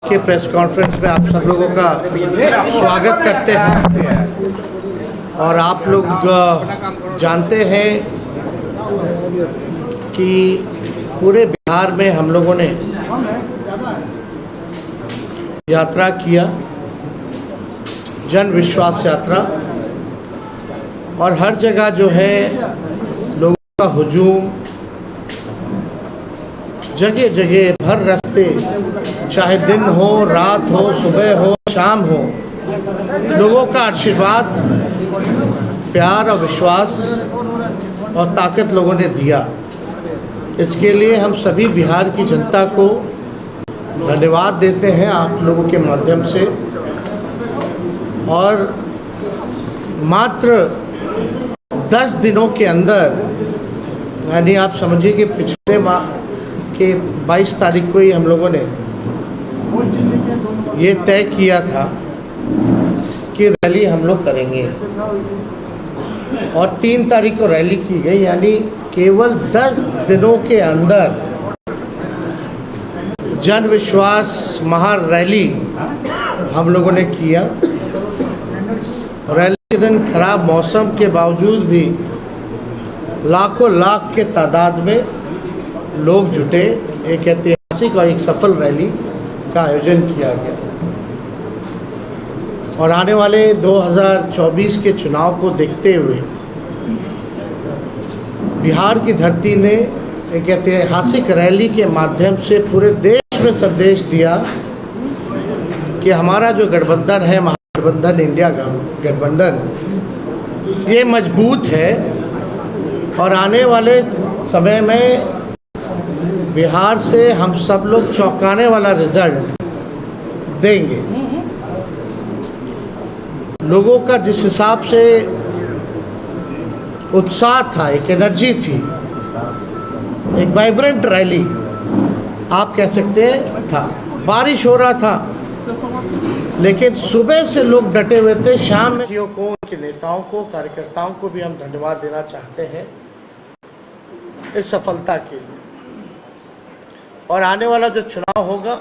के press conference में आप सब लोगों का स्वागत करते हैं। और आप लोग जानते हैं कि पूरे बिहार में हम लोगों ने यात्रा किया, जन विश्वास यात्रा, और हर जगह जो है लोगों का हुजूम, जगह जगह भर रास्ते, चाहे दिन हो, रात हो, सुबह हो, शाम हो, लोगों का आशीर्वाद, प्यार और विश्वास और ताकत लोगों ने दिया। इसके लिए हम सभी बिहार की जनता को धन्यवाद देते हैं आप लोगों के माध्यम से। और मात्र 10 दिनों के अंदर, यानी आप समझिए कि पिछले माह के 22 तारीख को ही हम लोगों ने ये तय किया था कि रैली हम लोग करेंगे, और 3 तारीख को रैली की गई। यानी केवल 10 दिनों के अंदर जन विश्वास महा रैली हम लोगों ने किया। रैली के दिन खराब मौसम के बावजूद भी लाखों लाख के तादाद में लोग जुटे। एक ऐतिहासिक और एक सफल रैली का आयोजन किया गया। और आने वाले 2024 के चुनाव को देखते हुए बिहार की धरती ने एक ऐतिहासिक रैली के माध्यम से पूरे देश में संदेश दिया कि हमारा जो गठबंधन है, महागठबंधन, इंडिया गठबंधन, ये मजबूत है और आने वाले समय में बिहार से हम सब लोग चौंकाने वाला रिजल्ट देंगे। लोगों का जिस हिसाब से उत्साह था, एक एनर्जी थी, एक वाइब्रेंट रैली आप कह सकते हैं था। बारिश हो रहा था लेकिन सुबह से लोग डटे हुए थे। शाम में को, उनके नेताओं को, कार्यकर्ताओं को भी हम धन्यवाद देना चाहते हैं इस सफलता के लिए। और आने वाला जो चुनाव होगा,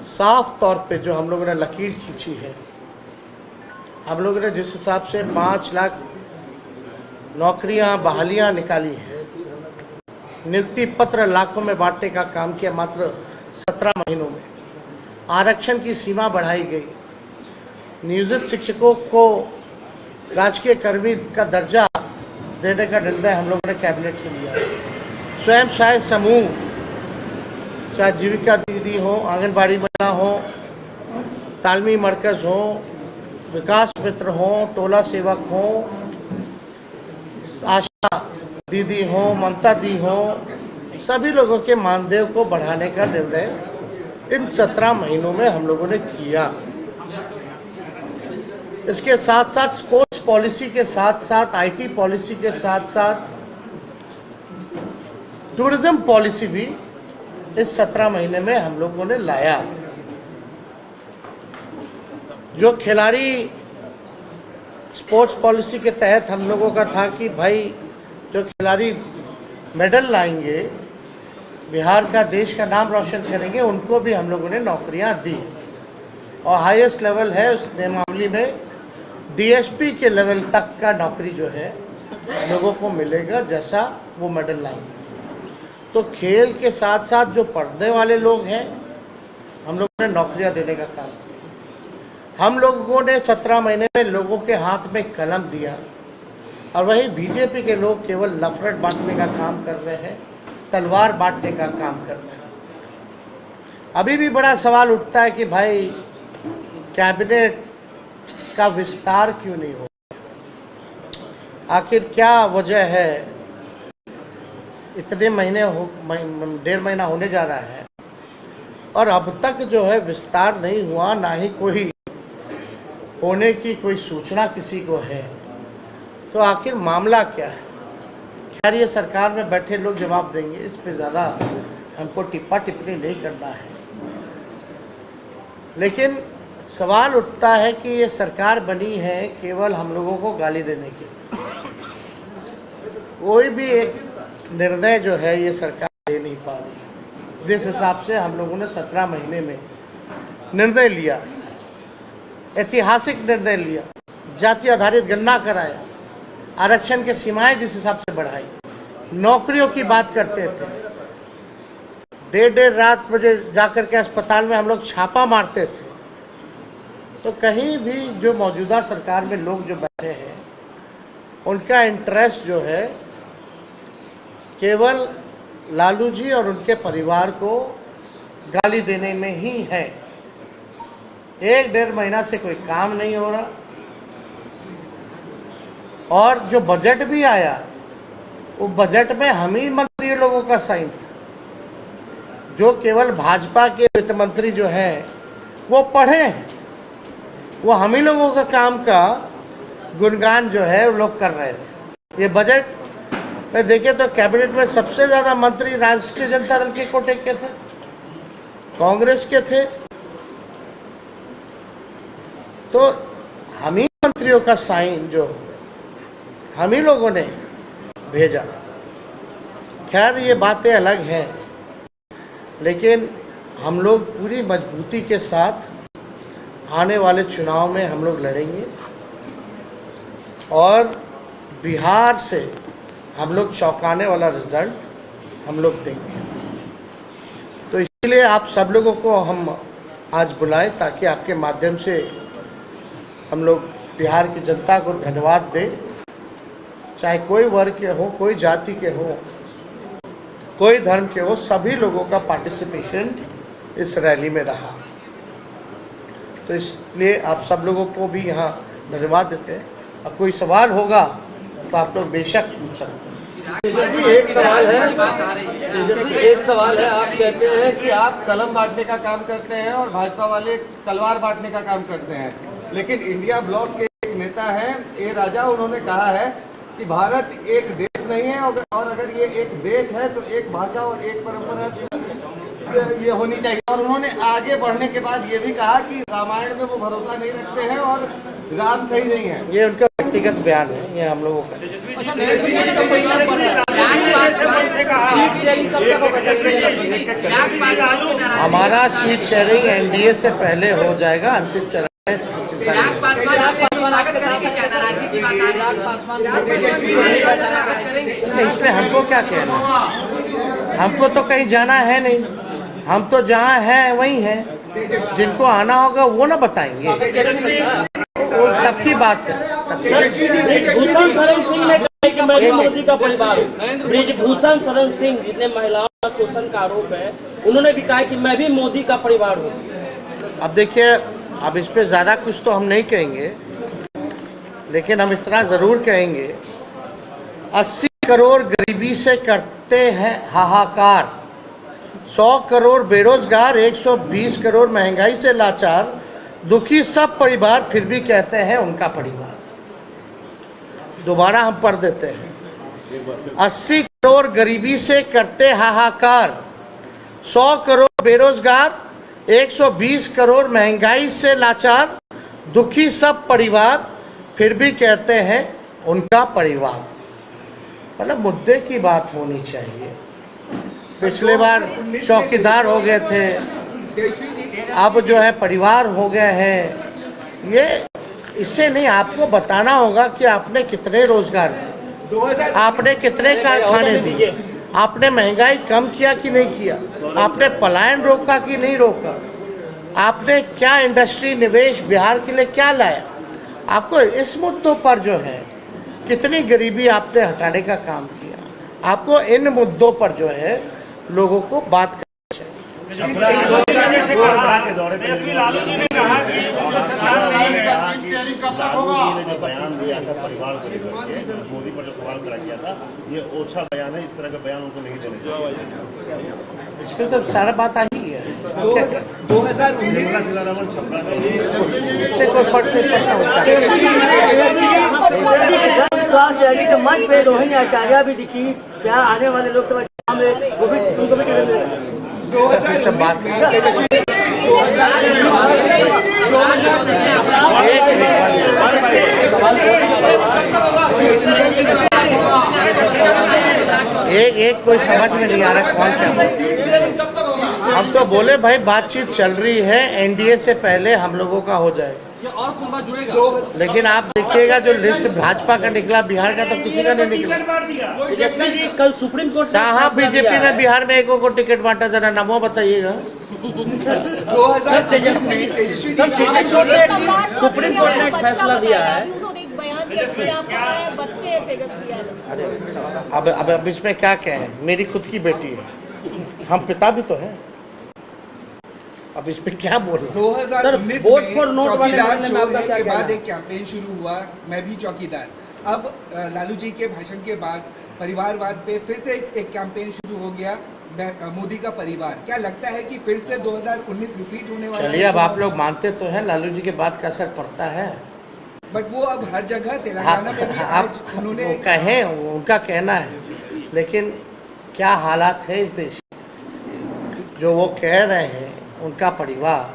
साफ तौर पे जो हम लोगों ने लकीर खींची है, हम लोगों ने जिस हिसाब से 5 लाख नौकरियां, बहालियां निकाली हैं, नियुक्ति पत्र लाखों में बांटने का काम किया मात्र 17 महीनों में, आरक्षण की सीमा बढ़ाई गई, नियोजित शिक्षकों को राजकीय कर्मी का दर्जा देने का निर्णय हम लोगों ने कैबिनेट से लिया। स्वयं सहायता समूह, चाहे जीविका दीदी हो, आंगनबाड़ी महिला हो, तालमी मरकज हो, विकास मित्र हो, टोला सेवक हो, आशा दीदी हो, ममता दी हो, सभी लोगों के मानदेय को बढ़ाने का निर्णय इन 17 महीनों में हम लोगों ने किया। इसके साथ साथ स्पोर्ट्स पॉलिसी के साथ साथ, आईटी पॉलिसी के साथ साथ टूरिज्म पॉलिसी भी इस 17 महीने में हम लोगों ने लाया। जो खिलाड़ी स्पोर्ट्स पॉलिसी के तहत हम लोगों का था कि भाई जो खिलाड़ी मेडल लाएंगे, बिहार का, देश का नाम रोशन करेंगे, उनको भी हम लोगों ने नौकरियां दी। और हाईएस्ट लेवल है उस मामले में डीएसपी के लेवल तक का नौकरी जो है लोगों को मिलेगा, जैसा वो मेडल लाएंगे। तो खेल के साथ साथ जो पढ़ने वाले लोग हैं, हम लोगों ने नौकरियां देने का काम किया। हम लोगों ने 17 महीने में लोगों के हाथ में कलम दिया, और वही बीजेपी के लोग केवल नफरत बांटने का काम कर रहे हैं, तलवार बांटने का काम कर रहे हैं। अभी भी बड़ा सवाल उठता है कि भाई कैबिनेट का विस्तार क्यों नहीं हो, आखिर क्या वजह है? इतने महीने 1.5 महीना होने जा रहा है और अब तक जो है विस्तार नहीं हुआ, ना ही कोई होने की कोई सूचना किसी को है। तो आखिर मामला क्या है? खैर, ये सरकार में बैठे लोग जवाब देंगे, इस पे ज़्यादा हमको टिप्पा टिप्पणी नहीं करना है। लेकिन सवाल उठता है कि ये सरकार बनी है केवल हम लोगों को गाली देने के लिए। कोई भी एक निर्णय जो है ये सरकार ले नहीं पा रही। जिस हिसाब से हम लोगों ने 17 महीने में निर्णय लिया, ऐतिहासिक निर्णय लिया, जाति आधारित गणना कराया, आरक्षण के सीमाएं जिस हिसाब से बढ़ाई, नौकरियों की बात करते थे, देर रात बजे जाकर के अस्पताल में हम लोग छापा मारते थे। तो कहीं भी जो मौजूदा सरकार में लोग जो बैठे हैं उनका इंटरेस्ट जो है केवल लालू जी और उनके परिवार को गाली देने में ही है। 1-1.5 महीना से कोई काम नहीं हो रहा, और जो बजट भी आया वो बजट में हम ही मंत्री लोगों का साइन था। जो केवल भाजपा के वित्त मंत्री जो हैं वो पढ़े हैं, वो हम ही लोगों का काम का गुणगान जो है वो लोग कर रहे थे। ये बजट में देखे तो कैबिनेट में सबसे ज्यादा मंत्री राष्ट्रीय जनता दल के कोटे के थे, कांग्रेस के थे। तो हम ही मंत्रियों का साइन जो हम ही लोगों ने भेजा। खैर ये बातें अलग हैं, लेकिन हम लोग पूरी मजबूती के साथ आने वाले चुनाव में हम लोग लड़ेंगे और बिहार से हम लोग चौंकाने वाला रिजल्ट हम लोग देंगे। तो इसलिए आप सब लोगों को हम आज बुलाएं ताकि आपके माध्यम से हम लोग बिहार की जनता को धन्यवाद दें, चाहे कोई वर्ग के हो, कोई जाति के हो, कोई धर्म के हो, सभी लोगों का पार्टिसिपेशन इस रैली में रहा। तो इसलिए आप सब लोगों को भी यहाँ धन्यवाद देते हैं। अब कोई सवाल होगा तो आप लोग बेशक पूछ सकते हैं। एक सवाल है, आप कहते हैं कि आप कलम बांटने का काम करते हैं और भाजपा वाले तलवार बांटने का काम करते हैं, लेकिन इंडिया ब्लॉक के एक नेता है ए राजा, उन्होंने कहा है कि भारत एक देश नहीं है और अगर ये एक देश है तो एक भाषा और एक परंपरा ये होनी चाहिए। और उन्होंने आगे बढ़ने के बाद ये भी कहा कि रामायण में वो भरोसा नहीं रखते हैं और राम सही नहीं है। ये उनका व्यक्तिगत बयान है, ये हम लोगों का। हमारा सीट शेयरिंग एनडीए से पहले हो जाएगा, अंतिम चरण इसमें हमको क्या कहना, हमको तो कहीं जाना है नहीं, हम तो जहाँ हैं वही हैं। जिनको आना होगा वो ना बताएंगे, वो तब की बात है। ब्रिजभूषण शरण सिंह ने कहा कि मैं भी मोदी का परिवार हूँ। ब्रिजभूषण शरण सिंह जितने महिलाओं का शोषण का आरोप है, उन्होंने भी कहा कि मैं भी मोदी का परिवार हूँ। अब देखिए, अब इस पे ज्यादा कुछ तो हम नहीं कहेंगे, लेकिन हम इतना जरूर कहेंगे 80 करोड़ गरीबी से करते हैं हाहाकार, 100 करोड़ बेरोजगार, 120 करोड़ महंगाई से लाचार, दुखी सब परिवार फिर भी कहते हैं उनका परिवार। दोबारा हम पढ़ देते हैं, 80 करोड़ गरीबी से करते हाहाकार, 100 करोड़ बेरोजगार, 120 करोड़ महंगाई से लाचार, दुखी सब परिवार फिर भी कहते हैं उनका परिवार। मतलब मुद्दे की बात होनी चाहिए। पिछले बार चौकीदार हो गए थे, अब जो है परिवार हो गए हैं। ये इससे नहीं, आपको बताना होगा कि आपने कितने रोजगार दिए, आपने कितने कारखाने दिए, आपने महंगाई कम किया कि नहीं किया, आपने पलायन रोका कि नहीं रोका, आपने क्या इंडस्ट्री निवेश बिहार के लिए क्या लाया। आपको इस मुद्दों पर जो है कितनी गरीबी आपने हटाने का काम किया, आपको इन मुद्दों पर जो है लोगों को बात करनी चाहिए। बयान दिया था परिवार मोदी पर जो सवाल करा गया था, ये ओछा बयान है, इस तरह का बयान उनको नहीं देना चाहिए। इस पर तो सारा बात आ ही है। 2019 जिला रमन छपरा से कोई फर्क नहीं पड़ता होता। मंच पे रोहिणी आचार्य भी दिखी, क्या आने वाले लोकसभा चुनाव में वो भी तुमको भी सब बात एक कोई समझ में नहीं आ रहा कौन क्या। हम तो बोले भाई बातचीत चल रही है, एनडीए से पहले हम लोगों का हो जाए। और कुंभा जुड़ेगा। लेकिन आप देखिएगा जो लिस्ट भाजपा का निकला, बिहार का तो किसी का नहीं निकला। तेजस्वी जी कल सुप्रीम कोर्ट ने कहाँ फैसला बीजेपी दिया ने है। बिहार में एकों को टिकट बांटा, जरा नामों बताइएगा। सुप्रीम कोर्ट ने एक फैसला दिया है। उन्होंने एक बयान दिया कि आप बताया बच्चे हैं तेजस्वी यादव। अब इसमें क्या कहें, मेरी खुद की बेटी है, हम पिता भी तो हैं। अब इस पे क्या बोल रहे? 2019 वोट में फॉर नोट वाले चौकीदार मामले में चोर आपका है क्या के कहना बाद है? एक कैंपेन शुरू हुआ, मैं भी चौकीदार। अब लालू जी के भाषण के बाद परिवारवाद पे फिर से एक कैंपेन शुरू हो गया, मोदी का परिवार। क्या लगता है कि फिर से 2019 रिपीट होने वाला है? चलिए, अब आप लोग मानते तो हैं लालू जी के बाद का असर पड़ता है। बट वो अब हर जगह तेलंगाना में भी आप आज उन्होंने वो कहें, उनका कहना है, लेकिन क्या हालात है इस देश के? जो वो कह रहे हैं उनका परिवार,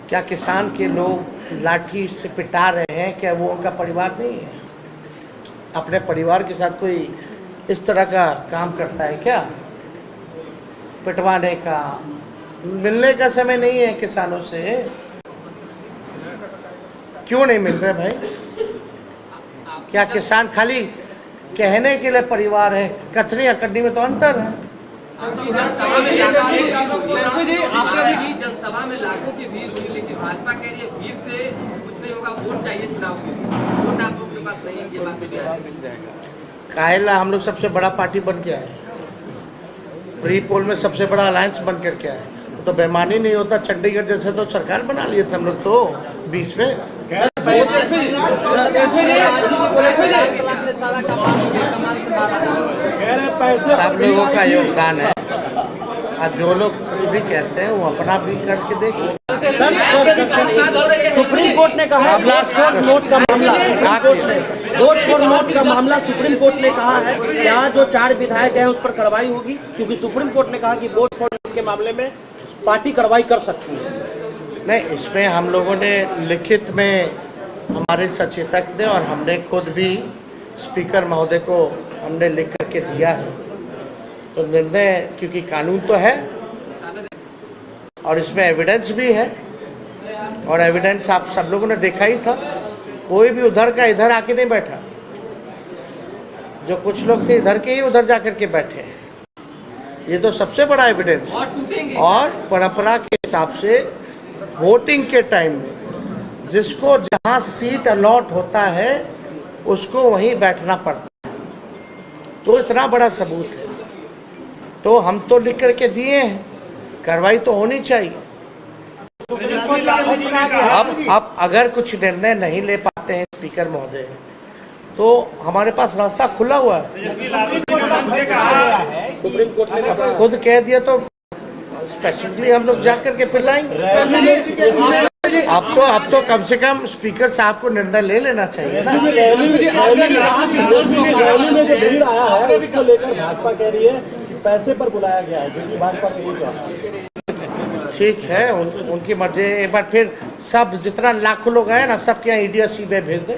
क्या किसान के लोग लाठी से पिटा रहे हैं, क्या वो उनका परिवार नहीं है? अपने परिवार के साथ कोई इस तरह का काम करता है क्या? पिटवाने का, मिलने का समय नहीं है किसानों से। क्यों नहीं मिल रहे भाई? क्या किसान खाली कहने के लिए परिवार है? कथनी अकड़नी में तो अंतर है। जनसभा में लाखों की भीड़ हुई, लेकिन भाजपा कह रही है भीड़ से कुछ नहीं होगा, वोट चाहिए चुनाव के लिए। वोट आप लोगों के पास नहीं है, ये बात भी आ रही है। काहेला हम लोग सबसे बड़ा पार्टी बन के आए, प्री पोल में सबसे बड़ा अलायंस बन करके आए। तो बेईमानी नहीं होता, चंडीगढ़ जैसे तो सरकार बना लिए थे हम लोग तो 20 में। सब लोगों का योगदान है, और जो लोग कुछ भी कहते हैं वो अपना भी करके देखें। सुप्रीम कोर्ट ने कहा है वोट फॉर नोट का मामला, वोट फॉर नोट का मामला सुप्रीम कोर्ट ने कहा है कि आज जो 4 विधायक हैं उस पर कार्रवाई होगी, क्योंकि सुप्रीम कोर्ट ने कहा कि वोट फॉर नोट के मामले में पार्टी कार्रवाई कर सकती है। नहीं, इसमें हम लोगों ने लिखित में हमारे सचेतक ने और हमने खुद भी स्पीकर महोदय को हमने लिख करके दिया है। तो निर्णय, क्योंकि कानून तो है और इसमें एविडेंस भी है, और एविडेंस आप सब लोगों ने देखा ही था। कोई भी उधर का इधर आके नहीं बैठा, जो कुछ लोग थे इधर के ही उधर जाकर के बैठे हैं। ये तो सबसे बड़ा एविडेंस है। और परंपरा के हिसाब से वोटिंग के टाइम में जिसको जहां सीट अलॉट होता है उसको वहीं बैठना पड़ता है। तो इतना बड़ा सबूत है, तो हम तो लिख करके दिए हैं, कार्रवाई तो होनी चाहिए। अब अगर कुछ निर्णय नहीं ले पाते हैं स्पीकर महोदय, तो हमारे पास रास्ता खुला हुआ है। सुप्रीम कोर्ट ने अब खुद कह दिया तो स्पेसिफिकली हम लोग जाकर के फिर लाएंगे। अब तो कम से कम स्पीकर साहब को निर्णय ले लेना चाहिए ना। रैली में जो भीड़ आया है उसको लेकर भाजपा कह रही है कि पैसे पर बुलाया गया है, जो कि भाजपा का ये कहना है। ठीक है, उनकी मर्जी। एक बार फिर सब जितना लाखों लोग आए ना, सबके यहाँ ईडी सीबीआई भेज दे,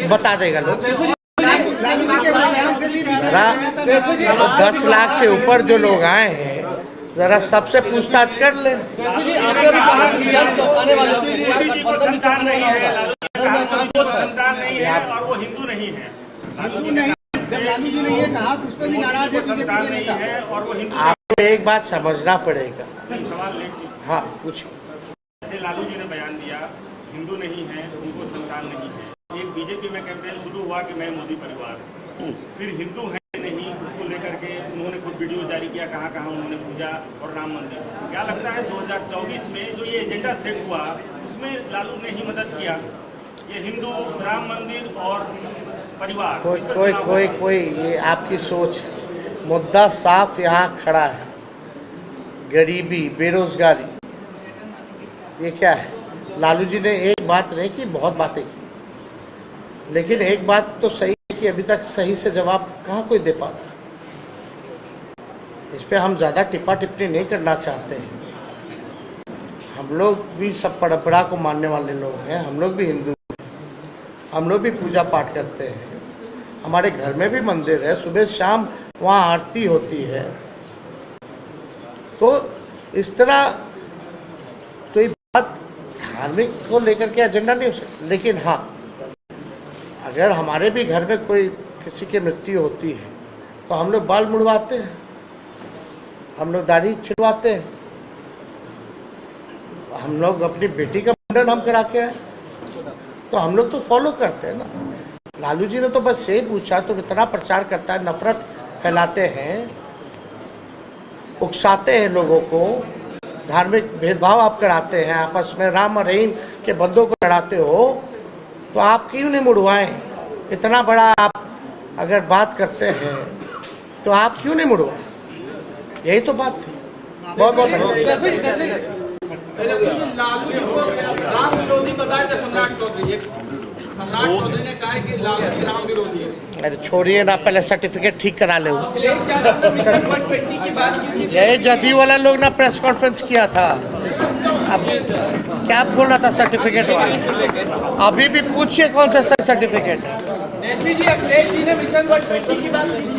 बता देगा लोग। 10 लाख से ऊपर जो लोग आए हैं, जरा सबसे पूछताछ कर ले। संतान नहीं है और वो हिंदू नहीं है। जब लालू जी ने ये कहा तो उस पर भी नाराज है बीजेपी के नेता। है और वो हिंदू। आपको एक बात समझना पड़ेगा। सवाल लेकिन हाँ, पूछिए। जैसे लालू जी ने बयान दिया हिंदू नहीं है, उनको संतान नहीं है। एक बीजेपी में कैंपेन शुरू हुआ कि मैं मोदी परिवार, फिर हिंदू है नहीं, उसको लेकर के उन्होंने खुद वीडियो जारी किया, कहाँ कहाँ उन्होंने पूजा और राम मंदिर। क्या लगता है 2024 में जो ये एजेंडा सेट हुआ उसमें लालू ने ही मदद किया? ये हिंदू, राम मंदिर और परिवार, कोई ये आपकी सोच। मुद्दा साफ यहाँ खड़ा है, गरीबी, बेरोजगारी। ये क्या है? लालू जी ने एक बात नहीं की, बहुत बातें की, लेकिन एक बात तो सही है कि अभी तक सही से जवाब कहाँ कोई दे पाता। इस पे हम ज़्यादा टिप्पा टिप्पणी नहीं करना चाहते हैं। हम लोग भी सब परंपरा को मानने वाले लोग हैं, हम लोग भी हिंदू हैं, हम लोग भी पूजा पाठ करते हैं। हमारे घर में भी मंदिर है, सुबह शाम वहाँ आरती होती है। तो इस तरह तो ये बात धार्मिक को लेकर के एजेंडा नहीं हो सकता। लेकिन हाँ, अगर हमारे भी घर में कोई किसी की मृत्यु होती है तो हम लोग बाल मुड़वाते हैं, हम लोग दाढ़ी छिड़वाते हैं, हम लोग अपनी बेटी का मुंडन हम करा के आए, तो हम लोग तो फॉलो करते हैं ना। लालू जी ने तो बस यही पूछा, तुम इतना प्रचार करता है, नफरत फैलाते हैं, उकसाते हैं लोगों को, धार्मिक भेदभाव आप कराते हैं, आपस में राम और रहीम के बंदों को लड़ाते हो, तो आप क्यों नहीं मुड़वाएं? इतना बड़ा आप अगर बात करते हैं तो आप क्यों नहीं मुड़वाएं? यही तो बात थी। बहुत बहुत धन्यवाद। लालू जी को राम विरोधी बताया था सम्राट चौधरी। सम्राट चौधरी ने कहा है कि लालू जी राम विरोधी है। अरे छोड़िए ना, पहले सर्टिफिकेट ठीक करा ले। अखिलेश यादव को मिशन 120 की बात की थी। यही जदयू वाला लोग ना प्रेस कॉन्फ्रेंस किया था। अब क्या बोल रहा था सर्टिफिकेट वाला? अभी भी पूछिए कौन सा सर्टिफिकेट है। नेशवी जी, अखिलेश जी ने मिशन 120 की बात की थी।